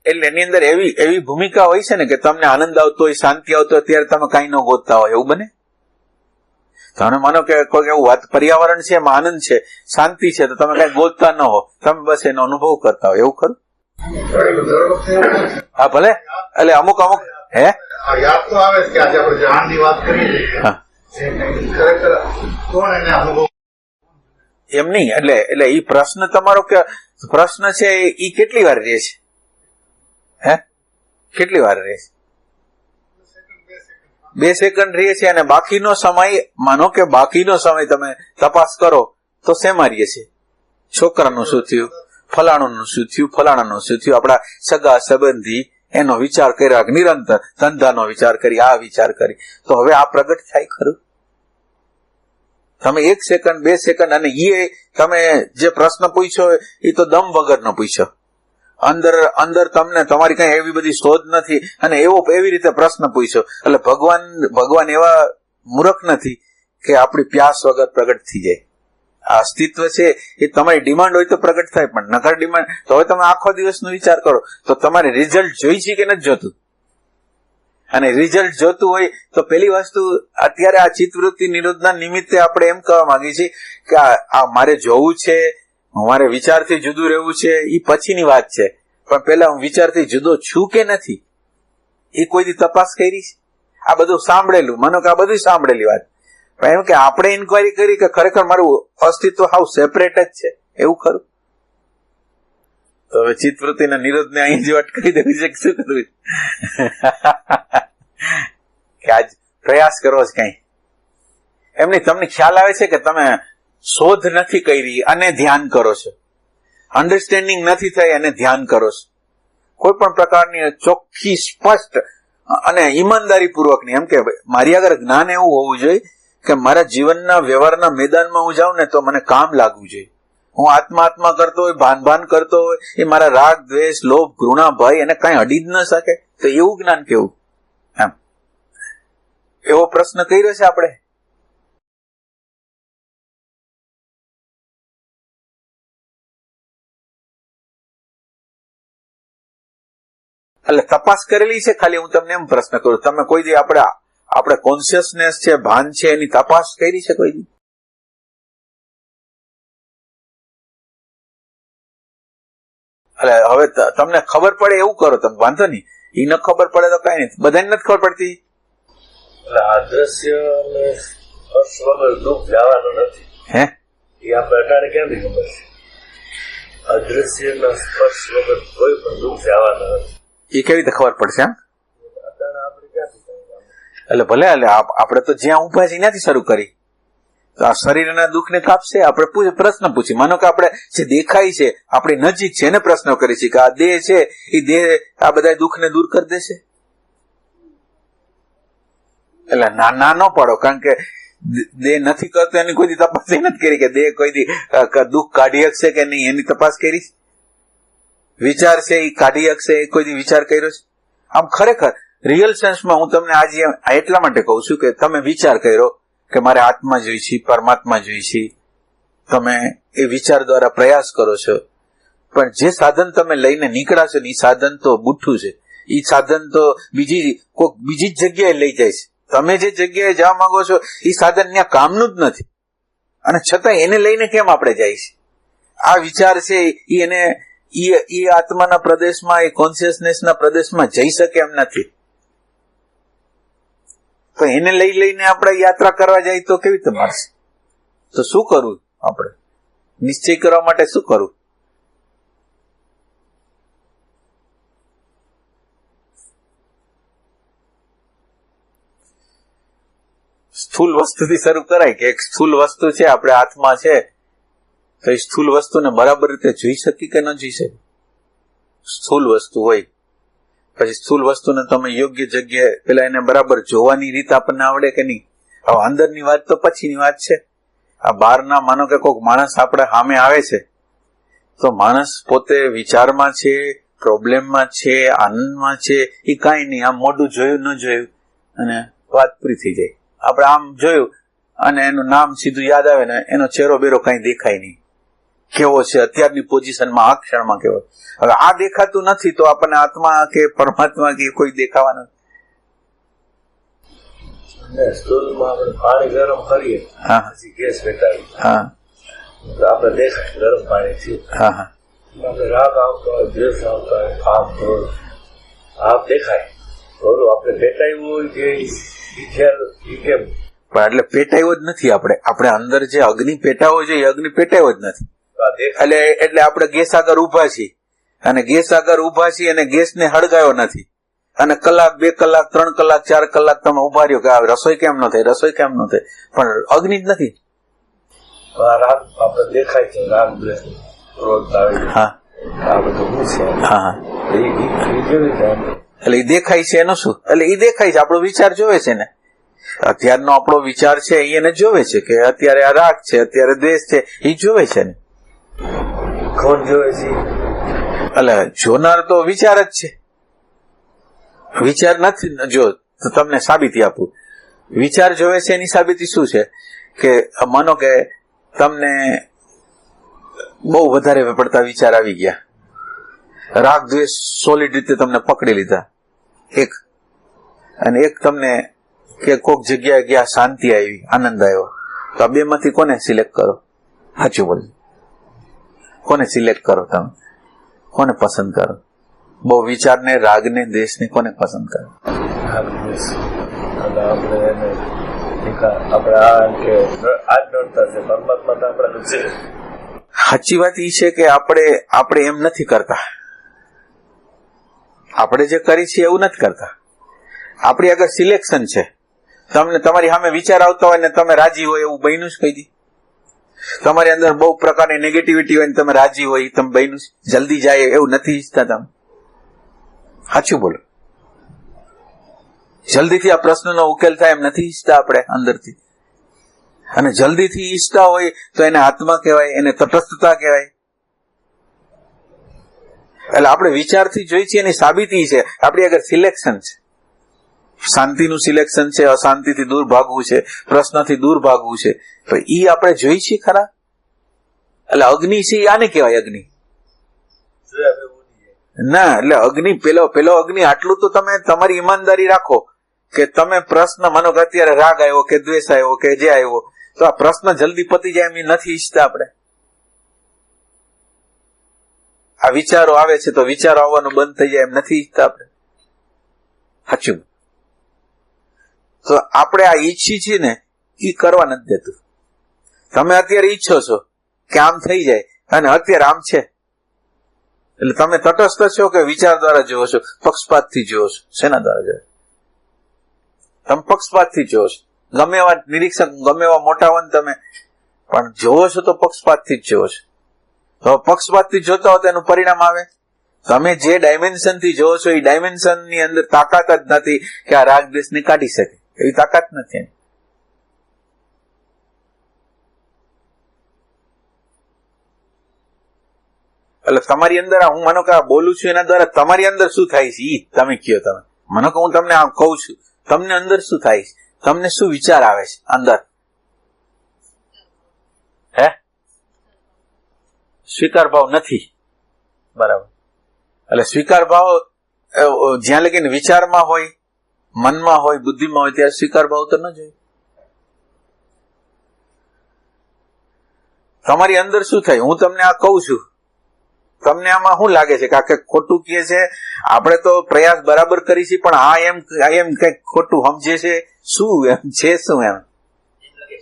એટલે એની અંદર એવી ભૂમિકા હોય છે ને કે તમને આનંદ આવતો હોય, શાંતિ આવતો હોય, ત્યારે તમે કઈ ન ગોતતા હોય, એવું બને? તમે માનો કે કોઈ એવું વાત પર્યાવરણ છે, એમાં આનંદ છે, શાંતિ છે, તો તમે કઈ ગોતતા ન હો, તમે બસ એનો અનુભવ કરતા હોય, એવું ખરું? હા ભલે, એટલે અમુક હે યાદ તો આવે કે આજે આપણે જાણની વાત કરી ખરેખર કોણ એને અનુભવ એમ નહીં. એટલે ઈ પ્રશ્ન તમારો કે પ્રશ્ન છે ઈ કેટલી વાર રહે છે? હે કેટલી વાર રહે છે? 2 સેકન્ડ રહે છે. અને બાકીનો સમય, માનો કે બાકીનો સમય તમે તપાસ કરો તો શેમાં રહે છે? છોકરાનું શું થયું, ફલાણાનું શું થયું, ફલાણાનું શું થયું, આપણા સગા સંબંધી એનો વિચાર કર્યા, નિરંતર ધંધાનો વિચાર કરી, આ વિચાર કરી, તો હવે આ પ્રગટ થાય ખરું? તમે 1 સેકન્ડ 2 સેકન્ડ, અને એ તમે જે પ્રશ્ન પૂછ્યો એ તો દમ વગરનો પૂછ્યો. અંદર તમને તમારી કઈ એવી બધી શોધ નથી, અને એવી રીતે પ્રશ્ન પૂછ્યો. એટલે ભગવાન એવા મૂર્ખ નથી કે આપણી પ્યાસ વગર પ્રગટ થઈ જાય. આ અસ્તિત્વ છે એ તમારી ડિમાન્ડ હોય તો પ્રગટ થાય, પણ નકર ડિમાન્ડ તો હવે તમે આખો દિવસનો વિચાર કરો તો તમારે રિઝલ્ટ જોઈ છે કે નથી જોતું? અને રિઝલ્ટ જોતું હોય તો પેલી વસ્તુ અત્યારે આ ચિત્તવૃત્તિ નિરોધના નિમિત્તે આપણે એમ કહેવા માંગીએ છીએ કે આ મારે જોવું છે, મારે વિચારથી જુદું રહેવું છે, એ પછીની વાત છે. પણ પેલા હું વિચારથી જુદો છું કે નથી એ કોઈ દી તપાસ કરી છે? આ બધું સાંભળેલું, માનો કે આ બધું સાંભળેલી વાત, પણ એમ કે આપણે ઇન્કવાયરી કરી કે ખરેખર મારું અસ્તિત્વ હાવ સેપરેટ જ છે, એવું ખરું? તો હવે ચિત્તવૃત્તિના નિરોધને અહીં જ અટકાવી દેવી છે કે શું કરવું? કે આજ પ્રયાસ કરવો છે કઈ એમની? તમને ખ્યાલ આવે છે કે તમે શોધ નથી કરી અને ધ્યાન કરો છો, અન્ડરસ્ટેન્ડિંગ નથી થઈ અને ધ્યાન કરો છો. કોઈ પણ પ્રકારની ચોખ્ખી, સ્પષ્ટ અને ઈમાનદારી પૂર્વકની, એમ કે મારી આગળ જ્ઞાન એવું હોવું જોઈએ કે મારા જીવનના વ્યવહારના મેદાનમાં હું જાઉં ને તો મને કામ લાગવું જોઈએ. હું આત્મા કરતો હોય, ભાન કરતો હોય, એ મારા રાગ, દ્વેષ, લોભ, ઘૃણા, ભય એને કઈ અડી જ ન શકે. તો એવું જ્ઞાન કેવું? એમ એવો પ્રશ્ન કર્યો છે આપણે? એટલે તપાસ કરેલી છે ખાલી? હું તમને એમ પ્રશ્ન કરું, તમે કોઈ દી આપણે કોન્શિયસનેસ છે, ભાન છે, એની તપાસ કરી છે કોઈ દી? એટલે હવે તમને ખબર પડે એવું કરો તમે, વાંધો નહીં. એ ન ખબર પડે તો કઈ નહીં, બધાને નથી ખબર પડતી. એટલે અદ્રશ્ય અને સ્પર્શ વગર દુઃખ જવાનું નથી. હે એ આપણે અટાણે ક્યાંથી ખબર છે? અદ્રશ્ય ના સ્પર્શ વગર કોઈ પણ દુઃખ જવાનું નથી. એ કેવી રીતે ખબર પડશે? એમ અટાણે આપણે ક્યાંથી એટલે ભલે આપણે તો જ્યાં ઉભા છે ત્યાંથી શરૂ કરી, તો આ શરીરના દુઃખને કાપશે. આપણે પ્રશ્ન પૂછી, માનો કે આપણે જે દેખાય છે આપણી નજીક છે એને પ્રશ્ન કરી છે કે આ દેહ છે એ દેહ આ બધા દુઃખને દૂર કરી દેશે? એટલે ના ન પાડો, કારણ કે દેહ નથી કરતો એની કોઈ તપાસ નથી કરી કે દેહ કોઈ દુઃખ કાઢી શકશે કે નહીં, એની તપાસ કરી. વિચાર છે એ કાઢી શકશે એ કોઈ વિચાર કર્યો છે? આમ ખરેખર રિયલ સેન્સમાં હું તમને આજે એટલા માટે કહું છું કે તમે વિચાર કર્યો કે મારે આત્મા જોઈ છે, પરમાત્મા જોઈ છે, તમે એ વિચાર દ્વારા પ્રયાસ કરો છો, પણ જે સાધન તમે લઈને નીકળ્યા છો ને એ સાધન તો બુઠ્ઠું છે. એ સાધન તો બીજી જ જગ્યાએ લઈ જાય છે. તમે જે જગ્યાએ જવા માંગો છો એ સાધન ત્યાં કામનું જ નથી, અને છતાં એને લઈને કેમ આપણે જાય છે? આ વિચાર છે એને એ આત્માના પ્રદેશમાં, એ કોન્શિયસનેસના પ્રદેશમાં જઈ શકે એમ નથી. તો એને લઈને આપણે યાત્રા કરવા જાય તો કેવી રીતે મારશે? તો શું કરવું? આપણે નિશ્ચય કરવા માટે શું કરવું? સ્થૂલ વસ્તુથી શરૂ કરાય કે એક સ્થૂલ વસ્તુ છે, આપણે આત્મા છે, તો એ સ્થૂલ વસ્તુને બરાબર રીતે જોઈ શકી કે ન જોઈ શકી? સ્થૂલ વસ્તુ હોય પછી સ્થૂલ વસ્તુને તમે યોગ્ય જગ્યાએ પેલા એને બરાબર જોવાની રીત આપણને આવડે કે નહીં? હવે અંદરની વાત તો પછીની વાત છે. આ બહારના, માનો કે કોઈક માણસ આપણે સામે આવે છે તો માણસ પોતે વિચારમાં છે, પ્રોબ્લેમમાં છે, આનંદમાં છે, એ કાંઈ નહીં, આમ મોઢું જોયું ન જોયું અને વાત પૂરી થઈ જાય. આપણે આમ જોયું અને એનું નામ સીધું યાદ આવે ને એનો ચહેરો બેરો કઈ દેખાય નહીં, કેવો છે અત્યારની પોઝિશનમાં, આ ક્ષણમાં કેવો. હવે આ દેખાતું નથી તો આપણને આત્મા કે પરમાત્મા કે કોઈ દેખાવાનું. સ્થૂલમાં આપણે પાણી ગરમ કરીએ, પછી ગેસ પેટાવીએ, તો આપણે દેખાય ગરમ પાણી છે. આપણે રાગ આવતો હોય, દ્વેષ આવતો હોય, આપ દેખાય. બોલું આપણે પેટાવ્યું હોય કે કેમ? પણ એટલે પેટાયો જ નથી. આપણે અંદર જે અગ્નિ પેટાવો છે એ અગ્નિ પેટાયો જ નથી. એટલે આપણે ગેસ આગળ ઉભા છીએ અને ગેસ આગળ ઉભા છીએ અને ગેસને હળગાયો નથી, અને કલાક, 2 કલાક, 3 કલાક, 4 કલાક તમે ઉભા રહ્યો કે આ રસોઈ કેમ ન થાય, રસોઈ કેમ ન થાય, પણ અગ્નિ જ નથી. રાગ આપણે દેખાય છે, રાગ દ્વેષ ક્રોધ આવે છે, આ બધું છે. એટલે એ દેખાય છે એનું શું? એટલે એ દેખાય છે આપણો વિચાર જોવે છે ને. અત્યારનો આપણો વિચાર છે એને જોવે છે કે અત્યારે આ રાગ છે, અત્યારે દ્વેષ છે, એ જોવે છે ને. કોણ જોવે છે? એટલે જોનાર તો વિચાર જ છે. વિચાર નથી. જો તમને સાબિતી આપું, વિચાર જોવે છે એની સાબિતી શું છે કે માનો કે તમને બહુ વધારે પડતા વિચાર આવી ગયા, રાગ દ્વેષ સોલિડ રીતે તમને પકડી લીધા, અને એક તમને કે કોઈક જગ્યાએ ગયા, શાંતિ આવી, આનંદ આવ્યો, તો આ બે માંથી કોને સિલેક્ટ કરો? સાચું બોલો, કોને સિલેક્ટ કરો? તમે કોને પસંદ કરો? બહુ વિચારને, રાગને, દ્વેષને કોને પસંદ કરો? સાચી વાત એ છે કે આપણે એમ નથી કરતા. આપણે જે કરી છીએ એવું નથી કરતા. આપણી આગળ સિલેક્શન છે. તમને તમારી સામે વિચાર આવતા હોય ને તમે રાજી હોય એવું બન્યું જ કઈ દી? તમારી અંદર બહુ પ્રકારની નેગેટિવિટી હોય ને તમે રાજી હોય, તમે બન્યું જલ્દી જાય એવું નથી ઈચ્છતા તમે? સાચું બોલો. જલ્દીથી આ પ્રશ્નનો ઉકેલ થાય એમ નથી ઈચ્છતા આપણે અંદરથી. અને જલ્દીથી ઈચ્છતા હોય તો એને આત્મા કહેવાય, એને તટસ્થતા કહેવાય. એટલે આપણે વિચારથી જોઈ છીએ એની સાબિતી છે, આપણી આગળ સિલેક્શન છે. શાંતિનું સિલેક્શન છે, અશાંતિથી દૂર ભાગવું છે, પ્રશ્નથી દૂર ભાગવું છે, તો ઈ આપણે જોઈ છીએ ખરા? એટલે અગ્નિ છે આને કહેવાય અગ્નિ ના. એટલે અગ્નિ પેલો અગ્નિ આટલું તો તમે તમારી ઈમાનદારી રાખો કે તમે પ્રશ્ન, માનો કે અત્યારે રાગ આવ્યો કે દ્વેષ આવ્યો કે જે આવ્યો, તો આ પ્રશ્ન જલ્દી પતી જાય એમ નથી ઈચ્છતા આપણે. આ વિચારો આવે છે તો વિચારો આવવાનું બંધ થઈ જાય એમ નથી ઈચ્છતા આપણે. સાચું. તો આપણે આ ઈચ્છી છીએ ને એ કરવા નથી દેતું. તમે અત્યારે ઈચ્છો છો કે આમ થઈ જાય અને અત્યારે આમ છે, એટલે તમે તટસ્થ છો કે વિચાર દ્વારા જોવો છો, પક્ષપાતથી જોવો છો? શેના દ્વારા જોવો? તમે પક્ષપાતથી જોવો છો. ગમે એવા નિરીક્ષક, ગમે એવા મોટા હોય ને તમે, પણ જોવો છો તો પક્ષપાતથી જ જોવો છો. તો પક્ષપાતથી જોતા હો તો એનું પરિણામ આવે. તમે જે ડાયમેન્શન થી જોવો છો એ ડાયમેન્શન ની અંદર તાકાત જ નથી કે આ રાગ દ્વેષને કાઢી શકે. એવી તાકાત નથી. એટલે તમારી અંદર હું માનો કે આ બોલું છું એના દ્વારા તમારી અંદર શું થાય છે ઈ તમે કયો. તમે માનો કે હું તમને આ કહું છું, તમને અંદર શું થાય છે? તમને શું વિચાર આવે છે અંદર? હે? સ્વીકાર ભાવ નથી. બરાબર. એટલે સ્વીકાર ભાવ જ્યાં લગીને વિચારમાં હોય, મનમાં હોય, બુદ્ધિમાં હોય ત્યાં સ્વીકાર ભાવ તો ન જોઈએ. તમારી અંદર શું થાય? હું તમને આ કહું છું, તમને આમાં શું લાગે છે કે ખોટું કહે છે? આપણે તો પ્રયાસ બરાબર કરી છે, પણ આ એમ કઈક ખોટું સમજે છે. શું એમ છે? શું એમ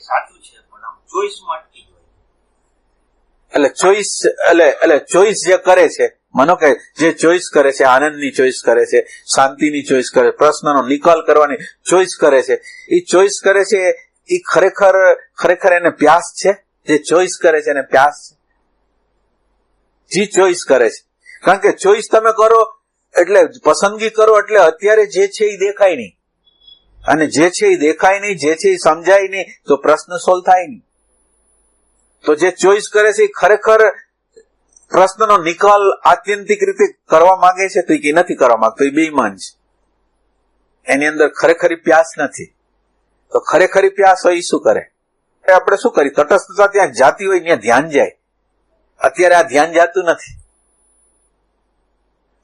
સાચું છે પણ આમ ચોઈસમાં અટકી જાય. એટલે ચોઈસ એટલે ચોઈસ જે કરે છે, માનો કે જે ચોઈસ કરે છે, આનંદની ચોઈસ કરે છે, શાંતિની ચોઈસ કરે, પ્રશ્નનો નિકાલ કરવાની ચોઈસ કરે છે, એ ચોઈસ કરે છે એ ખરેખર એને પ્યાસ છે? જે ચોઈસ કરે છે એને પ્યાસ છે? જે ચોઈસ કરે છે, કારણ કે ચોઈસ તમે કરો એટલે પસંદગી કરો એટલે અત્યારે જે છે એ દેખાય નહીં, અને જે છે એ દેખાય નહીં, જે છે એ સમજાય નહીં, તો પ્રશ્ન સોલ્વ થાય નહીં. તો જે ચોઈસ કરે છે એ ખરેખર પ્રશ્નનો નિકાલ આત્યંતિક રીતે કરવા માંગે છે તો એ નથી કરવા માંગતો, એ બેઈમાન છે. એની અંદર ખરેખરી પ્યાસ નથી. તો ખરેખરી પ્યાસ હોય એ શું કરે? આપણે શું કરી? તટસ્થતા ત્યાં જાતી હોય ત્યાં ધ્યાન જાય. અત્યારે આ ધ્યાન જાતું નથી,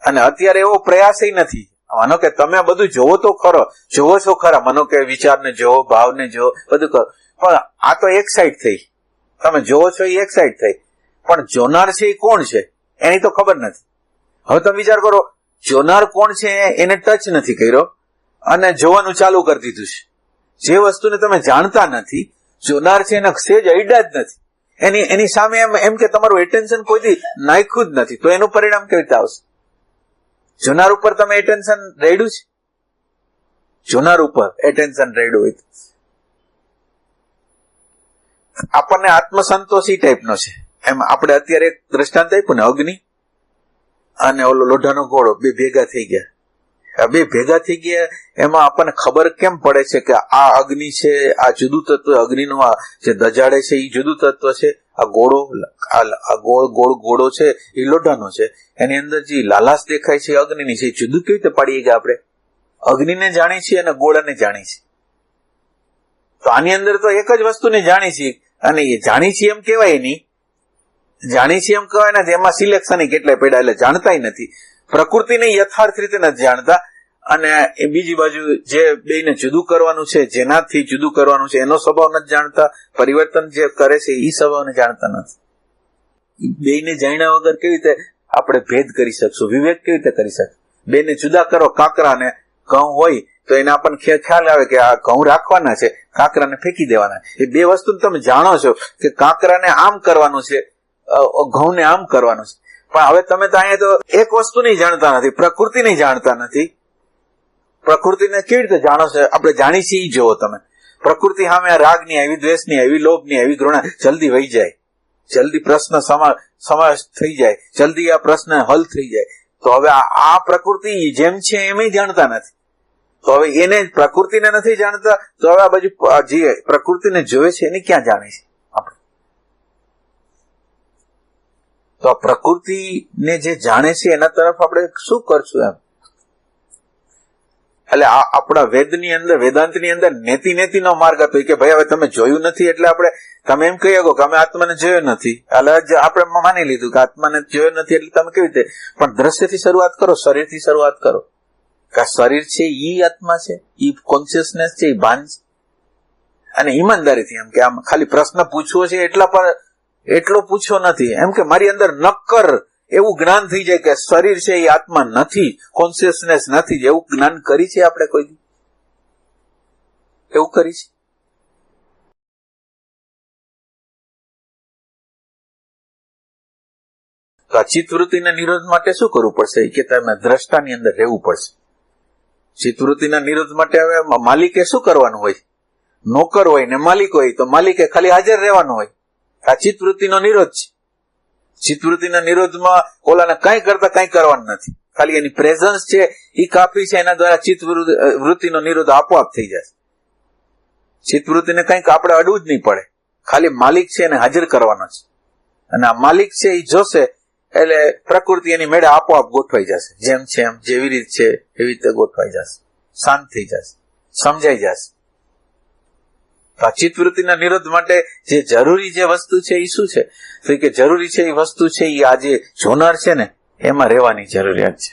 અને અત્યારે એવો પ્રયાસ નથી. માનો કે તમે બધું જોવો તો ખરો, જોવો છો ખરા, માનો કે વિચારને જોવો, ભાવને જોવો, બધું કરો, પણ આ તો એક સાઈડ થઈ. તમે જોવો છો એ એક સાઈડ થઈ, પણ જોનાર છે એ કોણ છે એની તો ખબર નથી. હવે તમે વિચાર કરો, જોનાર કોણ છે એને ટચ નથી કર્યો અને જોવાનું ચાલુ કરી દીધું છે. જે વસ્તુને તમે જાણતા નથી, જોનાર છે એના સેજ અડ્યા જ નથી, એની સામે એમ કે તમારું એટેન્શન કોઈથી નાખ્યું જ નથી, તો એનું પરિણામ કેવી રીતે આવશે? જોનાર ઉપર તમે એટેન્શન રેડ્યું છે? જોનાર ઉપર એટેન્શન રેડ્યું હોય આપણને આત્મસંતોષ એ ટાઈપનો છે. એમ આપણે અત્યારે એક દ્રષ્ટાંત આપ્યું ને, અગ્નિ અને ઓલો લોઢાનો ઘોડો બે ભેગા થઈ ગયા. બે ભેગા થઈ ગયા એમાં આપણને ખબર કેમ પડે છે કે આ અગ્નિ છે, આ જુદું તત્વ, અગ્નિનું આ જે દજાડે છે એ જુદું તત્વ છે, આ ઘોડો, આ ગોળ ઘોડો છે એ લોઢાનો છે, એની અંદર જે લાલાશ દેખાય છે અગ્નિની છે, એ જુદું કેવી રીતે પાડીએ ગયા? આપણે અગ્નિને જાણીએ છીએ અને ગોળાને જાણીએ છીએ. તો આની અંદર તો એક જ વસ્તુને જાણી છીએ, અને એ જાણી છીએ એમ કહેવાય નહીં, જાણી છીએ એમ કહેવાય નથી. એમાં સિલેક્શન કેટલાય પડ્યા, એટલે જાણતા નથી. પ્રકૃતિને યથાર્થ રીતે નથી જાણતા, અને એ બીજી બાજુ જે બેને જુદું કરવાનું છે, જેનાથી જુદું કરવાનું છે એનો સ્વભાવ નથી જાણતા, પરિવર્તન જે કરે છે એ સ્વભાવને જાણતા નથી. બેને જાણ્યા વગર કેવી રીતે આપણે ભેદ કરી શકશું, વિવેક કેવી રીતે કરી શકશું? બેને જુદા કરો, કાંકરા ને ઘઉં હોય તો એને આપણને ખ્યાલ આવે કે આ ઘઉં રાખવાના છે, કાંકરાને ફેંકી દેવાના. એ બે વસ્તુ તમે જાણો છો કે કાંકરાને આમ કરવાનું છે, ઘઉંને આમ કરવાનું છે, પણ હવે તમે તો અહીંયા તો એક વસ્તુ નહીં જાણતા નથી, પ્રકૃતિ નહીં જાણતા નથી. પ્રકૃતિને કેવી રીતે જાણો છો? આપણે જાણી છીએ એ જોવો તમે. પ્રકૃતિ સામે રાગ ની આવી, દ્વેષ ની આવી, લોભ ની આવી, ઘૃણા જલ્દી વહી જાય, જલ્દી પ્રશ્ન સમાવેશ થઈ જાય, જલ્દી આ પ્રશ્ન હલ થઈ જાય. તો હવે આ પ્રકૃતિ જેમ છે એમ જાણતા નથી. તો હવે એને પ્રકૃતિને નથી જાણતા, તો હવે આ બાજુ જે પ્રકૃતિને જોવે છે એને ક્યાં જાણે છે આપણે? તો આ પ્રકૃતિને જે જાણે છે એના તરફ આપણે શું કરશું એમ? એટલે આપણા વેદની અંદર, વેદાંતની અંદર નેતિનો માર્ગ હતો કે ભાઈ હવે તમે જોયું નથી એટલે આપણે, તમે એમ કહી શકો કે અમે આત્માને જોયો નથી, એટલે આપણે માની લીધું કે આત્માને જોયો નથી એટલે તમે કેવી રીતે? પણ દ્રશ્યથી શરૂઆત કરો, શરીરથી શરૂઆત કરો. કે શરીર છે ઈ આત્મા છે, ઈ કોન્શિયસનેસ છે, ઈ ભાન છે. અને ઈમાનદારીથી એમ કે આમ ખાલી પ્રશ્ન પૂછવો છે એટલો પૂછવો નથી, એમ કે મારી અંદર નક્કર એવું જ્ઞાન થઈ જાય કે શરીર છે એ આત્મા નથી, કોન્શિયસનેસ નથી. એવું જ્ઞાન કરી છે આપણે કોઈ? એવું કરી છે? તો આ ચિત્તવૃત્તિના નિરોધ માટે શું કરવું પડશે? કે તમે દ્રષ્ટાની અંદર રહેવું પડશે. ચિત્તવૃત્તિના નિરોધ માટે હવે માલિકે શું કરવાનું હોય? નોકર હોય ને માલિક હોય તો માલિકે ખાલી હાજર રહેવાનું હોય. આ ચિત્તવૃત્તિનો નિરોધ છે. ચિત્તવૃત્તિના નિરોધમાં ઓલાને કઈ કરતા કઈ કરવાનું નથી, ખાલી એની પ્રેઝન્સ છે એ કાફી છે. એના દ્વારા ચિત્તવૃત્તિનો નિરોધ આપોઆપ થઈ જાય. ચિત્તવૃત્તિને કંઈક આપણે અડવું જ નહીં પડે, ખાલી માલિક છે એને હાજર કરવાનો છે. અને આ માલિક છે એ જોશે એટલે પ્રકૃતિ એની મેળે આપોઆપ ગોઠવાઈ જશે. જેમ છે એમ, જેવી રીત છે એવી રીતે ગોઠવાઈ જશે, શાંત થઈ જશે, સમજાઈ જશે. આ ચિત્તવૃત્તિના નિરોધ માટે જે જરૂરી જે વસ્તુ છે એ શું છે? તો કે જરૂરી છે એ વસ્તુ છે એ આ જે જોનાર છે ને એમાં રહેવાની જરૂરિયાત છે.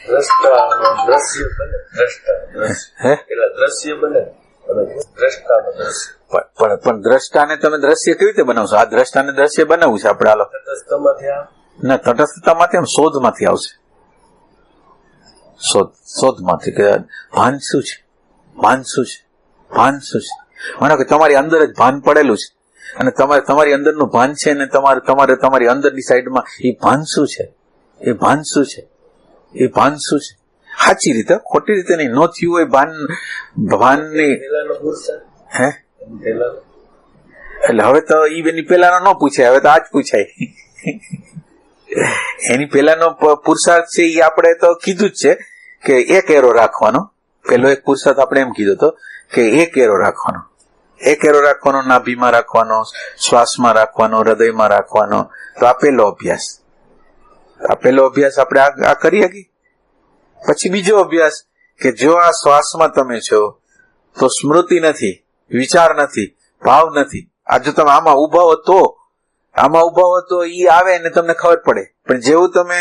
દ્રષ્ટા દ્રશ્ય બને, દ્રશ્ય બને દ્રષ્ટાનો દ્રશ્ય. પણ દ્રષ્ટાને તમે દ્રશ્ય કેવી રીતે બનાવશો? આ દ્રષ્ટાને દ્રશ્ય બનાવવું છે આપણે. હાલો, ના, તટસ્થતામાંથી એમ શોધમાંથી આવશે. શોધમાંથી કે ભાન શું છે, ભાન શું છે, ભાન શું છે. માનો કે તમારી અંદર જ ભાન પડેલું છે અને તમારી અંદરનું ભાન છે ને તમારી અંદરની સાઈડમાં એ ભાન શું છે, એ ભાન શું છે, એ ભાન શું છે. સાચી રીતે, ખોટી રીતે નહીં. નો થયું હોય ભાનની. હે, એટલે હવે તો એની પેલાનો ન પૂછાય, હવે તો આજ પૂછાય. એની પેલાનો પુરુષાર્થ છે એ આપણે તો કીધું જ છે કે એક એરો રાખવાનો. પેલો એક પુરુષાર્થ આપણે એમ કીધો હતો કે એક એરો રાખવાનો. એક એરો રાખવાનો, નાભીમાં રાખવાનો, શ્વાસમાં રાખવાનો, હૃદયમાં રાખવાનો. તો આ પેલો અભ્યાસ. આ પેલો અભ્યાસ આપણે આ કરી શકીએ. પછી બીજો અભ્યાસ કે જો આ શ્વાસમાં તમે છો તો સ્મૃતિ નથી, વિચાર નથી, ભાવ નથી. આ જો તમે આમાં ઉભા હો તો ઈ આવે ને તમને ખબર પડે. પણ જેવું તમે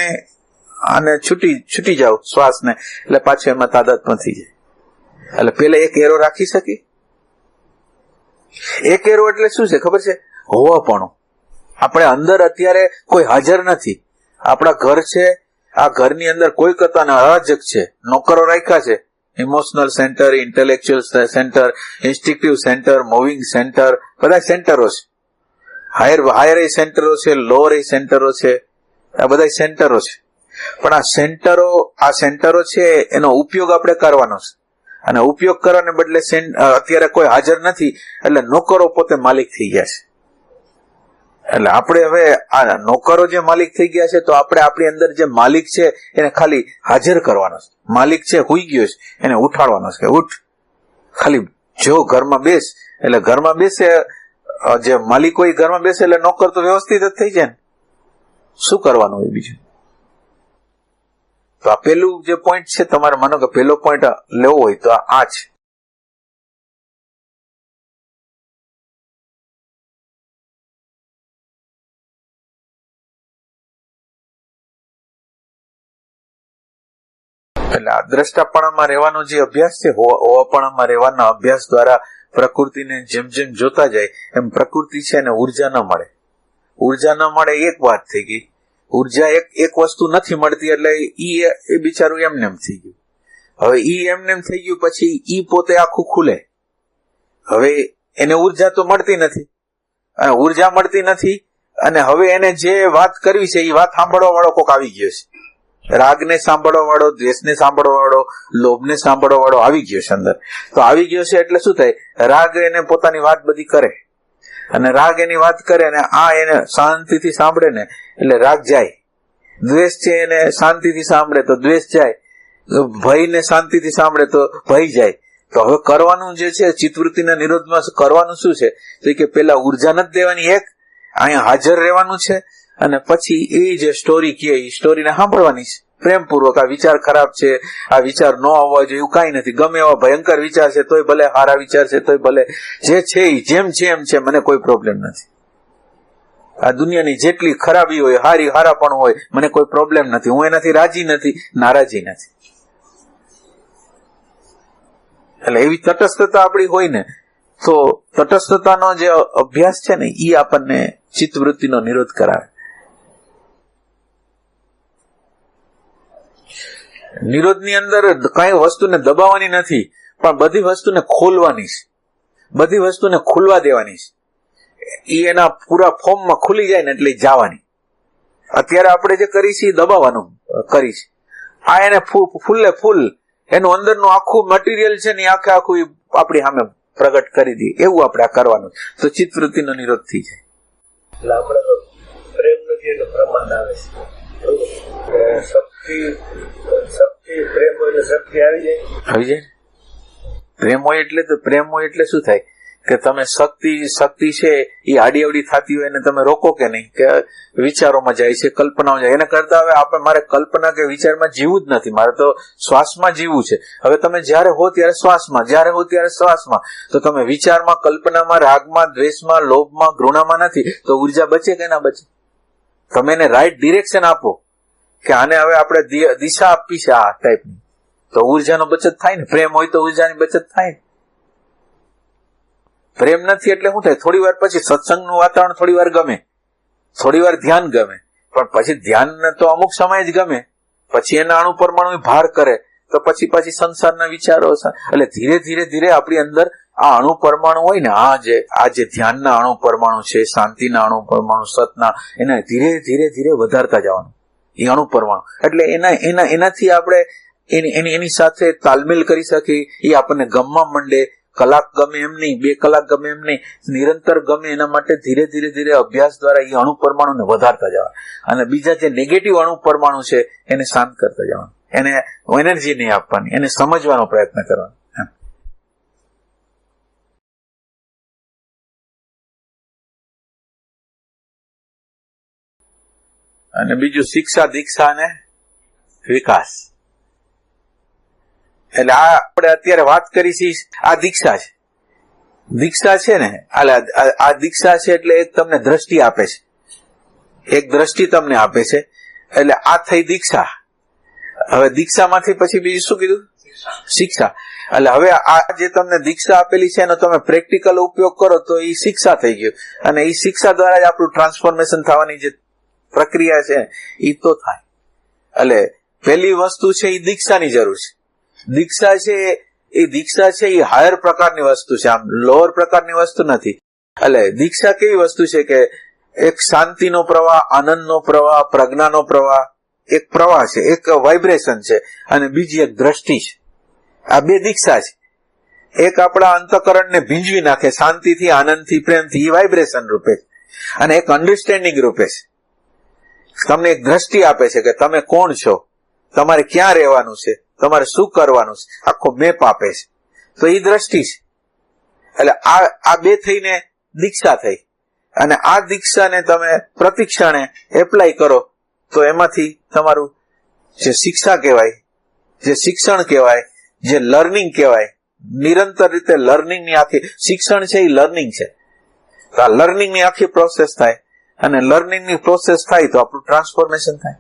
આને છૂટી જાઓ શ્વાસને એટલે પાછું એમાં તાદાત્મ્ય થઈ જાય. એટલે પેલા એક એરો રાખી શકી. એક એરો એટલે શું છે ખબર છે? હોવાપણું. આપણે અંદર અત્યારે કોઈ હાજર નથી. આપણા ઘર છે, આ ઘરની અંદર કોઈ કતાના અરાજક છે, નોકરો રાખ્યા છે. Emotional centre, intellectual centre, instinctive centre, moving centre, બધા સેન્ટરો છે. હાયર સેન્ટરો છે, લોઅર સેન્ટરો છે, આ બધા સેન્ટરો છે. પણ આ સેન્ટરો છે એનો ઉપયોગ આપણે કરવાનો છે. અને ઉપયોગ કરવાને બદલે અત્યારે કોઈ હાજર નથી એટલે નોકરો પોતે માલિક થઈ ગયા છે. એટલે આપણે હવે આ નોકરો જે માલિક થઈ ગયા છે તો આપણે આપણી અંદર જે માલિક છે એને ખાલી હાજર કરવાનો છે. માલિક છે હુઈ ગયો છે એને ઉઠાડવાનો છે કે ઉઠ, ખાલી જો ઘરમાં બેસ. એટલે ઘરમાં બેસે, જે માલિક હોય ઘરમાં બેસે એટલે નોકર તો વ્યવસ્થિત જ થઈ જાય ને. શું કરવાનું હોય બીજું? તો આ પેલું જે પોઈન્ટ છે, તમારે માનો કે પેલો પોઈન્ટ લેવો હોય તો આ છે. એટલે આ દ્રષ્ટાપણામાં રહેવાનો જે અભ્યાસ છે, હોવાપણામાં રહેવાના અભ્યાસ દ્વારા પ્રકૃતિને જેમ જેમ જોતા જાય એમ પ્રકૃતિ છે એને ઉર્જા ન મળે. ઉર્જા ન મળે એક વાત થઈ ગઈ. ઉર્જા એક વસ્તુ નથી મળતી એટલે એ બિચારું એમને એમ થઈ ગયું. હવે એમને એમ થઈ ગયું પછી ઈ પોતે આખું ખુલે. હવે એને ઉર્જા તો મળતી નથી, અને ઉર્જા મળતી નથી અને હવે એને જે વાત કરવી છે એ વાત સાંભળવા વાળો કોક આવી ગયો છે. રાગને સાંભળવા વાળો, દ્વેષને સાંભળવા વાળો, લોભને સાંભળવા વાળો આવી ગયો છે અંદર. તો આવી ગયો છે એટલે શું થાય? રાગ એને પોતાની વાત બધી કરે અને રાગ એની વાત કરે અને આ એને શાંતિથી સાંભળે ને એટલે રાગ જાય. દ્વેષ છે એને શાંતિથી સાંભળે તો દ્વેષ જાય. ભયને શાંતિથી સાંભળે તો ભય જાય. તો હવે કરવાનું જે છે ચિત્તવૃત્તિના નિરોધમાં કરવાનું શું છે? તો કે પેલા ઉર્જા નથી દેવાની, એક અહીંયા હાજર રહેવાનું છે અને પછી એ જે સ્ટોરી કહે એ સ્ટોરીને સાંભળવાની છે પ્રેમપૂર્વક. આ વિચાર ખરાબ છે, આ વિચાર ન આવવા જોઈએ એવું કઈ નથી. ગમે એવા ભયંકર વિચાર છે તોય ભલે, સારા વિચાર છે તોય ભલે, જે છે એ જેમ છે એમ છે, મને કોઈ પ્રોબ્લેમ નથી. આ દુનિયાની જેટલી ખરાબી હોય, હારાપણ હોય, મને કોઈ પ્રોબ્લેમ નથી. હું એનાથી રાજી નથી, નારાજી નથી. એટલે એવી તટસ્થતા આપણી હોય ને તો તટસ્થતાનો જે અભ્યાસ છે ને એ આપણને ચિત્તવૃત્તિનો નિરોધ કરાવે. નિરોધની અંદર કઈ વસ્તુને દબાવવાની નથી, પણ બધી વસ્તુને ખોલવાની છે, બધી વસ્તુને ખુલવા દેવાની છે. એ એના પૂરા ફોર્મમાં ખુલી જાય ને એટલે જવાની. અત્યારે આપણે જે કરી છે એ દબાવવાનું કરી છે. આ એને ફૂલે ફૂલ એનું અંદરનું આખું મટીરિયલ છે ને આખે આખું આપણી સામે પ્રગટ કરી દઈએ. એવું આપણે આ કરવાનું, તો ચિત્તવૃત્તિનો નિરોધ થઈ જાય. એટલે આપણે તો પ્રેમ નથી એટલે પ્રમાદ આવે છે. શક્તિ પ્રેમ હોય એટલે શક્તિ આવી જાય. પ્રેમ હોય એટલે શું થાય કે તમે શક્તિ છે એ આડી અવડી થતી હોય એને તમે રોકો કે નહીં, કે વિચારોમાં જાય છે, કલ્પનાઓ જાય. એને કરતા હવે મારે કલ્પના કે વિચારમાં જીવવું જ નથી, મારે તો શ્વાસમાં જીવવું છે. હવે તમે જયારે હો ત્યારે શ્વાસમાં, જયારે હો ત્યારે શ્વાસમાં, તો તમે વિચારમાં, કલ્પનામાં, રાગમાં, દ્વેષમાં, લોભમાં, ઘૃણામાં નથી, તો ઉર્જા બચે કે ના બચે? તમે એને રાઈટ ડિરેક્શન આપો કે આને હવે આપણે દિશા આપવી છે આ ટાઈપની, તો ઉર્જાનો બચત થાય ને. પ્રેમ હોય તો ઉર્જાની બચત થાય ને. પ્રેમ નથી એટલે શું થાય? થોડી વાર પછી સત્સંગનું વાતાવરણ થોડી વાર ગમે, થોડી વાર ધ્યાન ગમે, પણ પછી ધ્યાન તો અમુક સમય જ ગમે, પછી એના અણુ પરમાણુ ભાર કરે, તો પછી સંસારના વિચારો. એટલે ધીરે ધીરે ધીરે આપણી અંદર આ અણુ પરમાણુ હોય ને, આ જે ધ્યાનના અણુ પરમાણુ છે, શાંતિના અણુ પરમાણુ, સતના, એને ધીરે ધીરે ધીરે વધારતા જવાનું એ અણુ પરમાણુ. એટલે એનાથી આપણે એની સાથે તાલમેલ કરી શકીએ. એ આપણને ગમવા માંડે. કલાક ગમે એમ નહીં, 2 કલાક ગમે એમ નહીં, નિરંતર ગમે. એના માટે ધીરે ધીરે ધીરે અભ્યાસ દ્વારા એ અણુ પરમાણુને વધારતા જવા, અને બીજા જે નેગેટિવ અણુ પરમાણુ છે એને શાંત કરતા જવાનું, એને એનર્જી નહીં આપવાની, એને સમજવાનો પ્રયત્ન કરવાનો. અને બીજું શિક્ષા, દીક્ષા અને વિકાસ. એટલે આ આપણે અત્યારે વાત કરી છે આ દીક્ષા છે. દીક્ષા છે ને, આ દીક્ષા છે એટલે એક તમને દ્રષ્ટિ આપે છે, એક દ્રષ્ટિ તમને આપે છે. એટલે આ થઈ દીક્ષા. હવે દીક્ષામાંથી પછી બીજું શું કીધું? શિક્ષા. એટલે હવે આ જે તમને દીક્ષા આપેલી છે એનો તમે પ્રેક્ટિકલ ઉપયોગ કરો તો એ શિક્ષા થઈ ગયું, અને એ શિક્ષા દ્વારા જ આપણું ટ્રાન્સફોર્મેશન થવાની જે પ્રક્રિયા છે એ તો થાય. એટલે પહેલી વસ્તુ છે એ દીક્ષાની જરૂર છે. દીક્ષા છે એ હાયર પ્રકારની વસ્તુ છે, આમ લોઅર પ્રકારની વસ્તુ નથી. એટલે દીક્ષા કેવી વસ્તુ છે કે એક શાંતિનો પ્રવાહ, આનંદનો પ્રવાહ, પ્રજ્ઞાનો પ્રવાહ, એક પ્રવાહ છે, એક વાઇબ્રેશન છે, અને બીજી એક દ્રષ્ટિ છે. આ 2 દીક્ષા છે. એક આપણા અંતઃકરણને ભીંજવી નાખે શાંતિથી, આનંદથી, પ્રેમથી, એ વાઇબ્રેશન રૂપે છે. અને એક અન્ડરસ્ટેન્ડિંગ રૂપે છે. તમને એક દ્રષ્ટિ આપે છે કે તમે કોણ છો, તમારે ક્યાં રહેવાનું છે, તમારે શું કરવાનું છે, આખો મેપ આપે છે. તો એ દ્રષ્ટિ છે. એટલે આ 2 થઈને દીક્ષા થઈ. અને આ દીક્ષાને તમે પ્રતિક્ષણે એપ્લાય કરો તો એમાંથી તમારું જે શિક્ષા કહેવાય, જે શિક્ષણ કહેવાય, જે લર્નિંગ કહેવાય, નિરંતર રીતે લર્નિંગની આખી શિક્ષણ છે એ લર્નિંગ છે. તો આ લર્નિંગની આખી પ્રોસેસ થાય, અને લર્નિંગની પ્રોસેસ થાય તો આપણું ટ્રાન્સફોર્મેશન થાય.